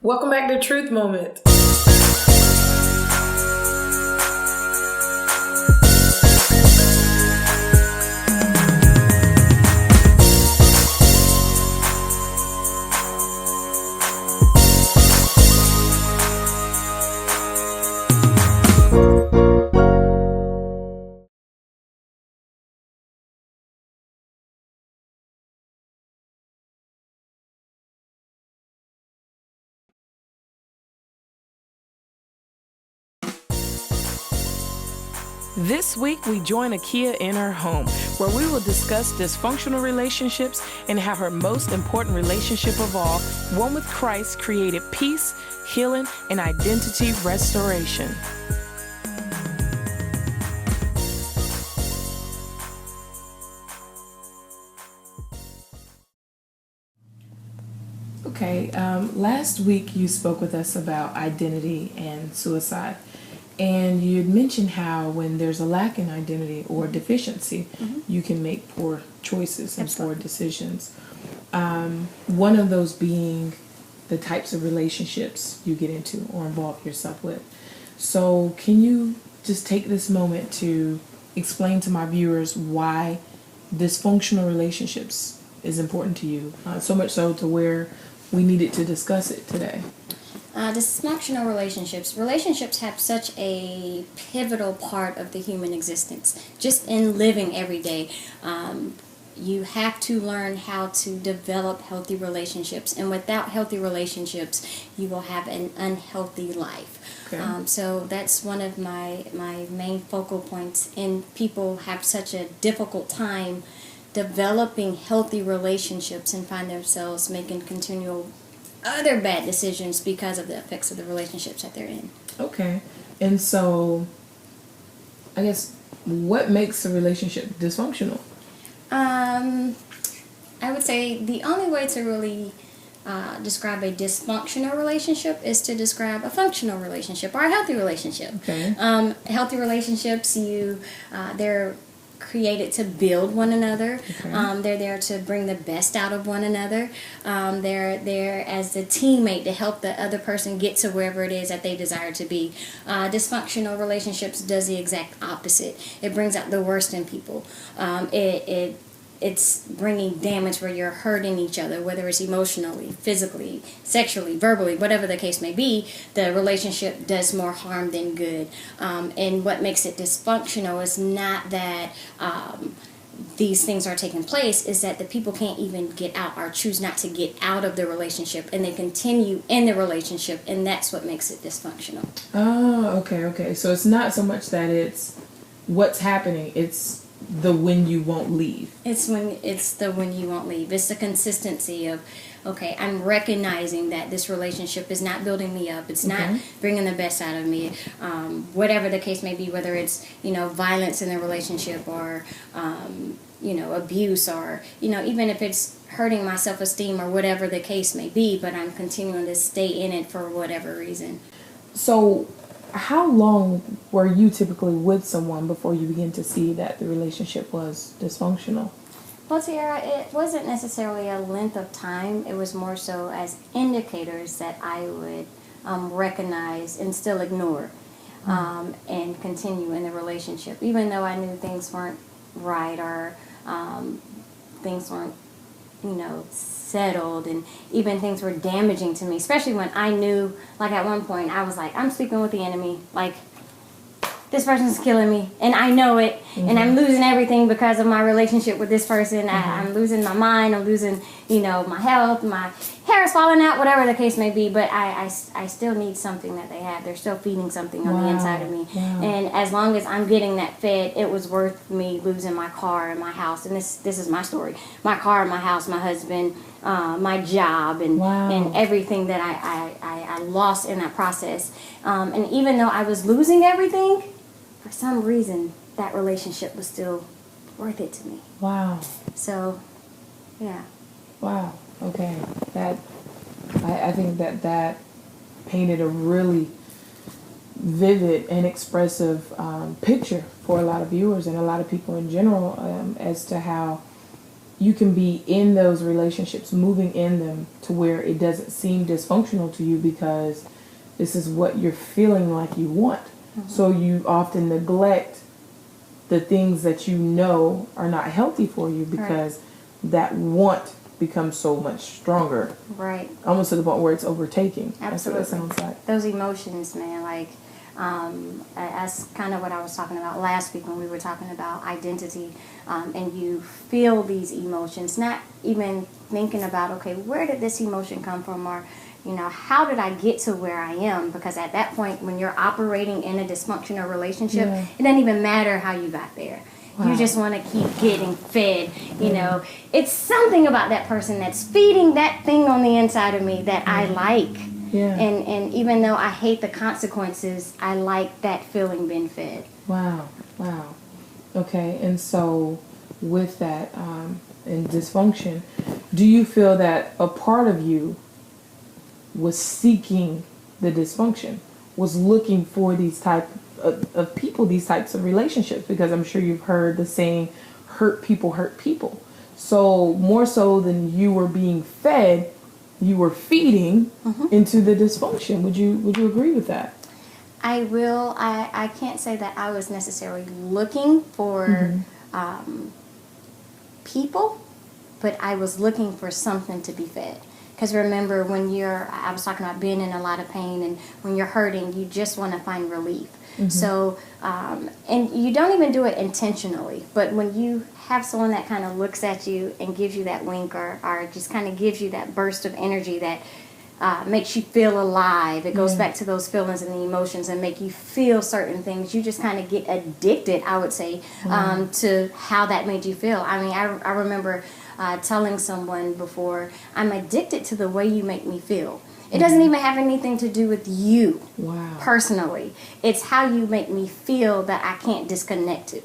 Welcome back to Truth Moment. This week, we join Akia in her home, where we will discuss dysfunctional relationships and how her most important relationship of all, one with Christ, created peace, healing, and identity restoration. Okay, last week you spoke with us about identity and suicide. And you had mentioned how when there's a lack in identity or deficiency, you can make poor choices and poor decisions. One of those being the types of relationships you get into or involve yourself with. So can you just take this moment to explain to my viewers why dysfunctional relationships is important to you? So much so to where we needed to discuss it today. Dysfunctional relationships have such a pivotal part of the human existence. Just in living every day, you have to learn how to develop healthy relationships, and without healthy relationships, you will have an unhealthy life. Okay. So that's one of my main focal points, and people have such a difficult time developing healthy relationships and find themselves making continual other bad decisions because of the effects of the relationships that they're in. Okay. And so, I guess, what makes a relationship dysfunctional? I would say the only way to really describe a dysfunctional relationship is to describe a functional relationship or a healthy relationship. Okay. Healthy relationships, they're created to build one another. Okay. They're there to bring the best out of one another. They're there as a teammate to help the other person get to wherever it is that they desire to be. Dysfunctional relationships does the exact opposite. It brings out the worst in people. It's bringing damage where you're hurting each other, whether it's emotionally, physically, sexually, verbally, whatever the case may be. The relationship does more harm than good. And what makes it dysfunctional is not that these things are taking place, is that the people can't even get out or choose not to get out of the relationship, and they continue in the relationship, and that's what makes it dysfunctional. Oh, okay. So it's not so much that it's what's happening, it's the when you won't leave. It's the when you won't leave. It's the consistency of, okay, I'm recognizing that this relationship is not building me up. It's not bringing the best out of me. Whatever the case may be, whether it's, violence in the relationship or, abuse or, even if it's hurting my self-esteem or whatever the case may be, but I'm continuing to stay in it for whatever reason. So how long were you typically with someone before you began to see that the relationship was dysfunctional? Well, Tiara, it wasn't necessarily a length of time. It was more so as indicators that I would recognize and still ignore and continue in the relationship, even though I knew things weren't right or things weren't, settled, and even things were damaging to me, especially when I knew, like at one point, I was like, I'm sleeping with the enemy, like, this person's killing me, and I know it, and I'm losing everything because of my relationship with this person. I'm losing my mind, I'm losing, my health, my hair is falling out, whatever the case may be, but I still need something that they have. They're still feeding something on the inside of me, and as long as I'm getting that fed, it was worth me losing my car and my house, and this is my story. My car, my house, my husband, my job, and everything that I lost in that process. And even though I was losing everything, for some reason, that relationship was still worth it to me. Wow. So, yeah. Wow. Okay. I think that painted a really vivid and expressive picture for a lot of viewers and a lot of people in general as to how you can be in those relationships, moving in them to where it doesn't seem dysfunctional to you because this is what you're feeling like you want. So you often neglect the things that you know are not healthy for you because that want becomes so much stronger. Right. Almost to the point where it's overtaking. Absolutely. That's what it sounds like. Those emotions, man, like, that's kind of what I was talking about last week when we were talking about identity, and you feel these emotions, not even thinking about, okay, where did this emotion come from, or, you know, how did I get to where I am? Because at that point, when you're operating in a dysfunctional relationship, it doesn't even matter how you got there. Wow. You just want to keep getting fed, you know. It's something about that person that's feeding that thing on the inside of me that I like. Yeah. And even though I hate the consequences, I like that feeling being fed. Wow. Okay, and so with that and dysfunction, do you feel that a part of you was seeking the dysfunction, was looking for these type of people, these types of relationships? Because I'm sure you've heard the saying, hurt people. So more so than you were being fed, you were feeding into the dysfunction. Would you agree with that? I will. I can't say that I was necessarily looking for people, but I was looking for something to be fed. Because remember, I was talking about being in a lot of pain, and when you're hurting, you just want to find relief. So, and you don't even do it intentionally, but when you have someone that kind of looks at you and gives you that wink or just kind of gives you that burst of energy that makes you feel alive, it goes back to those feelings and the emotions and make you feel certain things. You just kind of get addicted, I would say, to how that made you feel. I mean, I remember telling someone before, I'm addicted to the way you make me feel. It doesn't even have anything to do with you personally. It's how you make me feel that I can't disconnect to.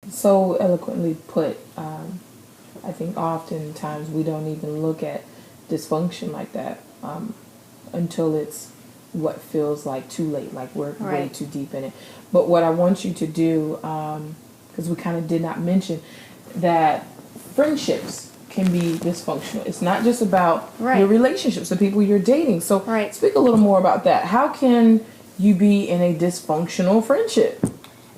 So eloquently put. I think oftentimes we don't even look at dysfunction like that until it's what feels like too late, like we're way too deep in it. But what I want you to do, because we kind of did not mention that friendships can be dysfunctional. It's not just about your relationships, the people you're dating. So speak a little more about that. How can you be in a dysfunctional friendship?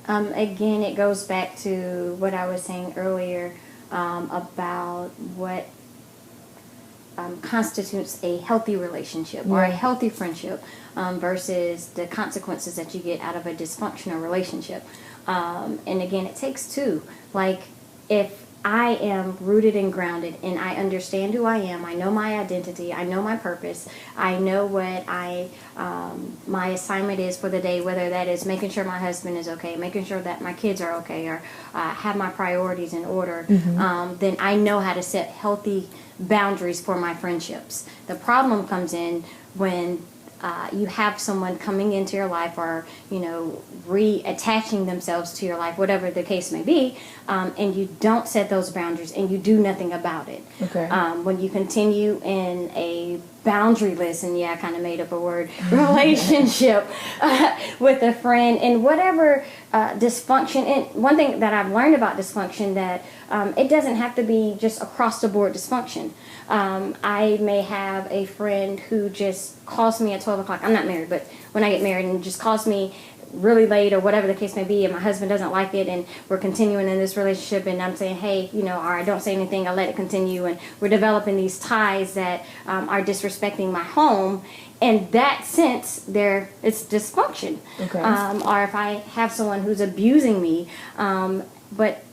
Again, it goes back to what I was saying earlier about what constitutes a healthy relationship or a healthy friendship versus the consequences that you get out of a dysfunctional relationship. And again, it takes two. Like, if I am rooted and grounded and I understand who I am, I know my identity, I know my purpose, I know what my assignment is for the day, whether that is making sure my husband is okay, making sure that my kids are okay, or have my priorities in order, then I know how to set healthy boundaries for my friendships. The problem comes in when you have someone coming into your life or, reattaching themselves to your life, whatever the case may be, and you don't set those boundaries and you do nothing about it. Okay. When you continue in a boundaryless, and I kind of made up a word, relationship with a friend, and whatever dysfunction, and one thing that I've learned about dysfunction, that it doesn't have to be just across the board dysfunction. I may have a friend who just calls me at 12 o'clock. I'm not married, but when I get married, and just calls me really late or whatever the case may be, and my husband doesn't like it, and we're continuing in this relationship, and I'm saying, hey, or I don't say anything, I let it continue, and we're developing these ties that are disrespecting my home. In that sense, it's dysfunction. Okay. Or if I have someone who's abusing me, but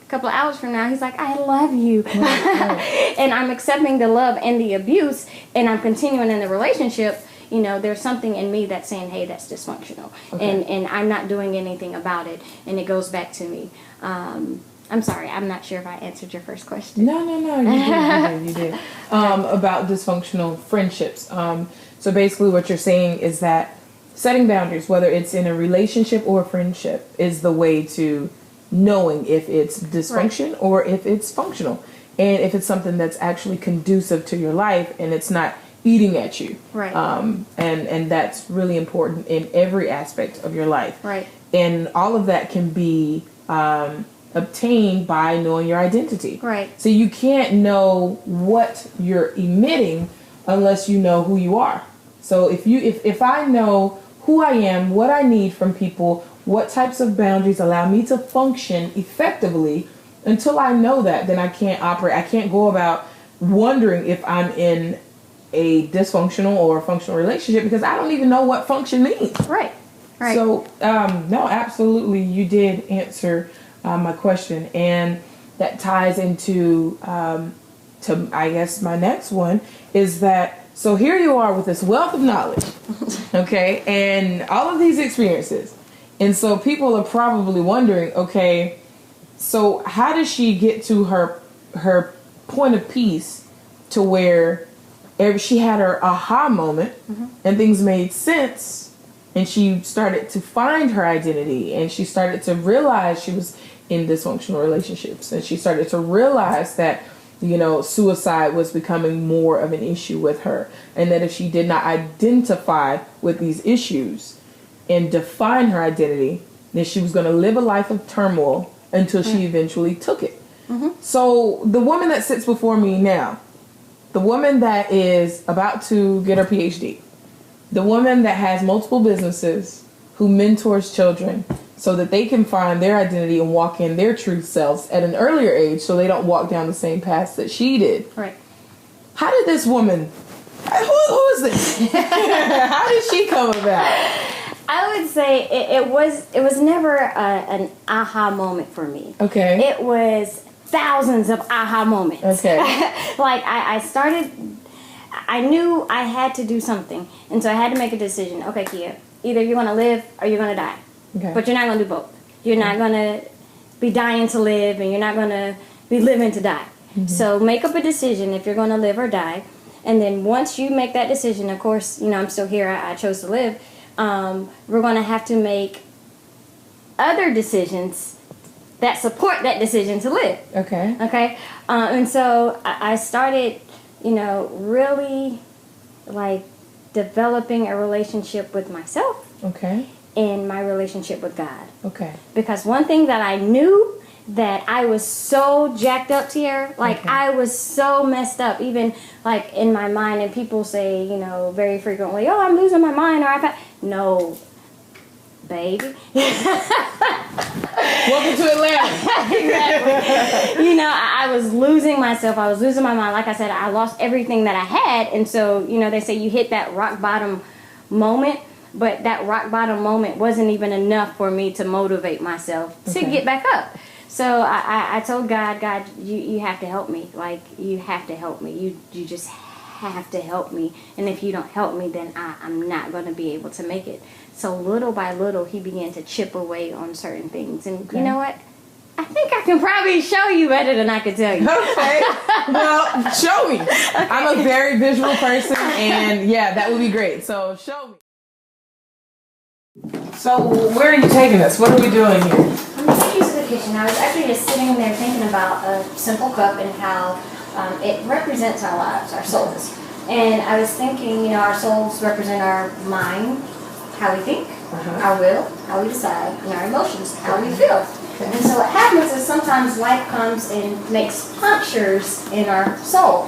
couple of hours from now, he's like, I love you. And I'm accepting the love and the abuse, and I'm continuing in the relationship. There's something in me that's saying, hey, that's dysfunctional. Okay. And I'm not doing anything about it. And it goes back to me. I'm sorry, I'm not sure if I answered your first question. No, you did. About dysfunctional friendships. So basically what you're saying is that setting boundaries, whether it's in a relationship or a friendship, is the way to knowing if it's dysfunction or if it's functional, and if it's something that's actually conducive to your life and it's not eating at you. Right. And that's really important in every aspect of your life. Right. And all of that can be obtained by knowing your identity. Right. So you can't know what you're emitting unless you know who you are. So if I know who I am, what I need from people, what types of boundaries allow me to function effectively, until I know that, then I can't operate. I can't go about wondering if I'm in a dysfunctional or a functional relationship because I don't even know what function means. Right. Right. So, no, absolutely, you did answer my question, and that ties into to I guess my next one is that. So here you are with this wealth of knowledge, okay, and all of these experiences, and so people are probably wondering, okay, so how does she get to her point of peace to where she had her aha moment and things made sense and she started to find her identity and she started to realize she was in dysfunctional relationships and she started to realize that, you know, suicide was becoming more of an issue with her and that if she did not identify with these issues and define her identity, then she was going to live a life of turmoil until she eventually took it. So the woman that sits before me now, the woman that is about to get her PhD, the woman that has multiple businesses, who mentors children so that they can find their identity and walk in their true selves at an earlier age so they don't walk down the same path that she did. Right. How did this woman, who is this? How did she come about? I would say it was never an aha moment for me. Okay. It was thousands of aha moments. Okay. Like I started, I knew I had to do something, and so I had to make a decision. Okay, Kia, either you're gonna live or you're gonna die. Okay. But you're not gonna do both. You're not gonna be dying to live, and you're not gonna be living to die. So make up a decision if you're gonna live or die, and then once you make that decision, of course, you know I'm still here. I chose to live. We're going to have to make other decisions that support that decision to live. Okay. Okay. And so I started, you know, really like developing a relationship with myself. Okay. And my relationship with God. Okay. Because one thing that I knew that I was so jacked up here, like I was so messed up, even like in my mind, and people say, you know, very frequently, oh, I'm losing my mind, or no, baby. Welcome to Atlanta. Exactly. You know, I was losing myself. I was losing my mind. Like I said, I lost everything that I had, and so, you know, they say you hit that rock bottom moment, but that rock bottom moment wasn't even enough for me to motivate myself to get back up. So I told God, you have to help me. Like, you have to help me. You just have to help me. And if you don't help me, then I'm not going to be able to make it. So little by little, he began to chip away on certain things. And you know what? I think I can probably show you better than I could tell you. Okay. Well, show me. Okay. I'm a very visual person, and yeah, that would be great. So show me. So where are you taking us? What are we doing here? I'm taking you to the kitchen. I was actually just sitting there thinking about a simple cup and how it represents our lives, our souls. And I was thinking, you know, our souls represent our mind, how we think, our will, how we decide, and our emotions, how we feel. Okay. And so what happens is sometimes life comes and makes punctures in our soul,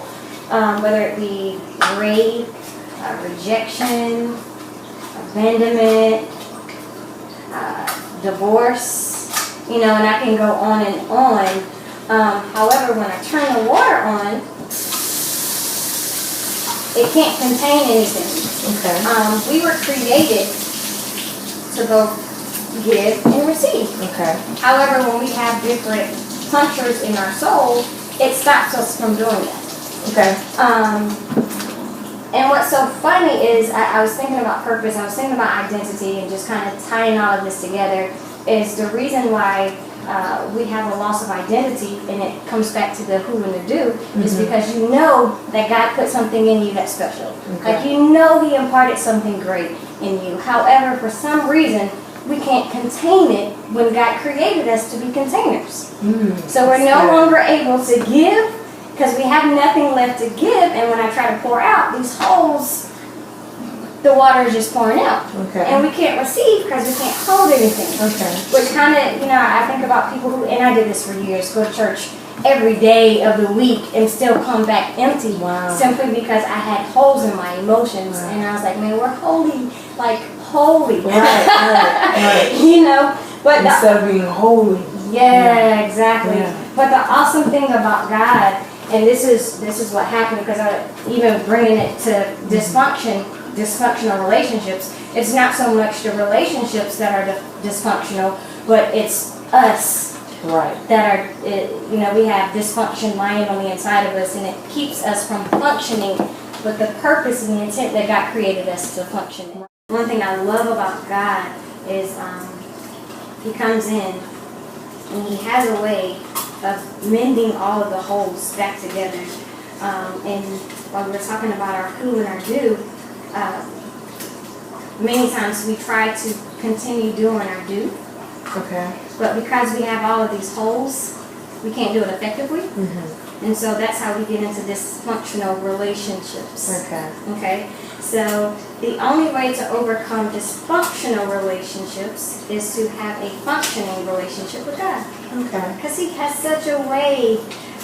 whether it be rape, rejection, abandonment, divorce, you know, and I can go on and on. However, when I turn the water on, it can't contain anything. Okay. We were created to both give and receive. Okay. However, when we have different punctures in our soul, it stops us from doing that. Okay. And what's so funny is I was thinking about purpose, I was thinking about identity, and just kind of tying all of this together is the reason why we have a loss of identity, and it comes back to the who and the do, is because you know that God put something in you that's special. Okay. Like, you know He imparted something great in you. However, for some reason, we can't contain it when God created us to be containers. So we're no longer able to give, because we have nothing left to give, and when I try to pour out, these holes the water is just pouring out. Okay. And we can't receive because we can't hold anything. Okay. Which kind of, I think about people who, and I did this for years, go to church every day of the week and still come back empty. Wow. Simply because I had holes in my emotions. Wow. And I was like, man, we're holy. Like, holy. Right. But instead of being holy. Yeah, exactly. Yeah. But the awesome thing about God, and this is what happened, because even bringing it to dysfunctional relationships, it's not so much the relationships that are dysfunctional, but it's us. Right. That are, we have dysfunction lying on the inside of us, and it keeps us from functioning with the purpose and the intent that God created us to function in. One thing I love about God is He comes in and He has a way of mending all of the holes back together. And while we were talking about our who and our do, many times we try to continue doing our do. Okay. But because we have all of these holes, we can't do it effectively. Mm-hmm. And so that's how we get into dysfunctional relationships. Okay. Okay? So the only way to overcome dysfunctional relationships is to have a functioning relationship with God. Okay. Because He has such a way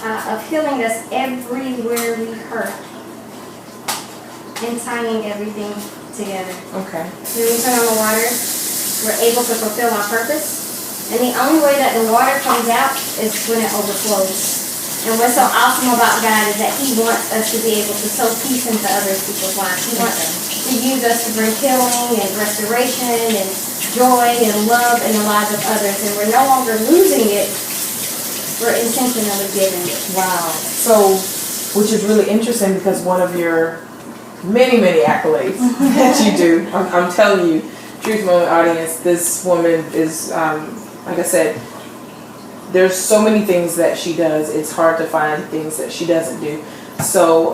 of healing us everywhere we hurt and tying everything together. Okay. When we turn on the water, we're able to fulfill our purpose. And the only way that the water comes out is when it overflows. And what's so awesome about God is that He wants us to be able to sow peace into other people's lives. He wants to use us to bring healing and restoration and joy and love in the lives of others. And we're no longer losing it, we're intentionally giving it. Wow. So, which is really interesting, because one of your many accolades that you do, I'm telling you, Truth Moment audience, this woman is, like I said, there's so many things that she does. It's hard to find things that she doesn't do. So,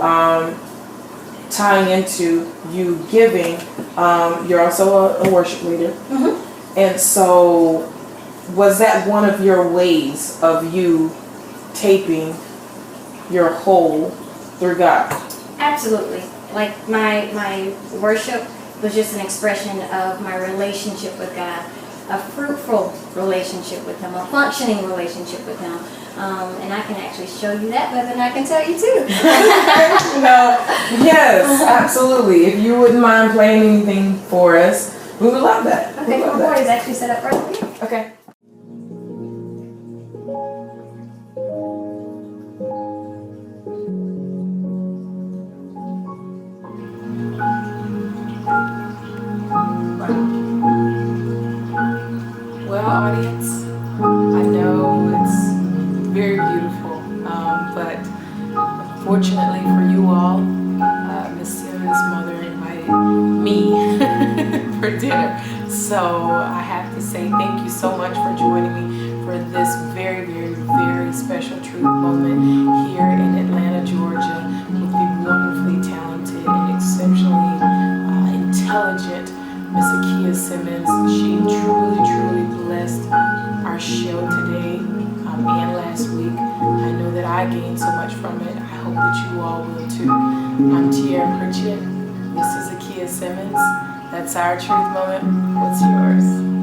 tying into you giving, you're also a worship leader. Mm-hmm. And so, was that one of your ways of you taping your whole through God? Absolutely. Like my worship was just an expression of my relationship with God. A fruitful relationship with Him, a functioning relationship with Him. And I can actually show you that, but then I can tell you too. Yes, absolutely. If you wouldn't mind playing anything for us, we would love that. Okay, my board is actually set up right here. Okay. Well, audience, I know it's very beautiful, but unfortunately for you all, Miss Sarah's mother invited me for dinner. So I have to say thank you so much for joining me for this very special truth moment here in Atlanta, Georgia, with the wonderfully talented and exceptionally intelligent Miss Akia Simmons. She truly blessed our show today and last week. I know that I gained so much from it. I hope that you all will too. I'm Tiara Pritchett. This is Akia Simmons. That's our truth moment. What's yours?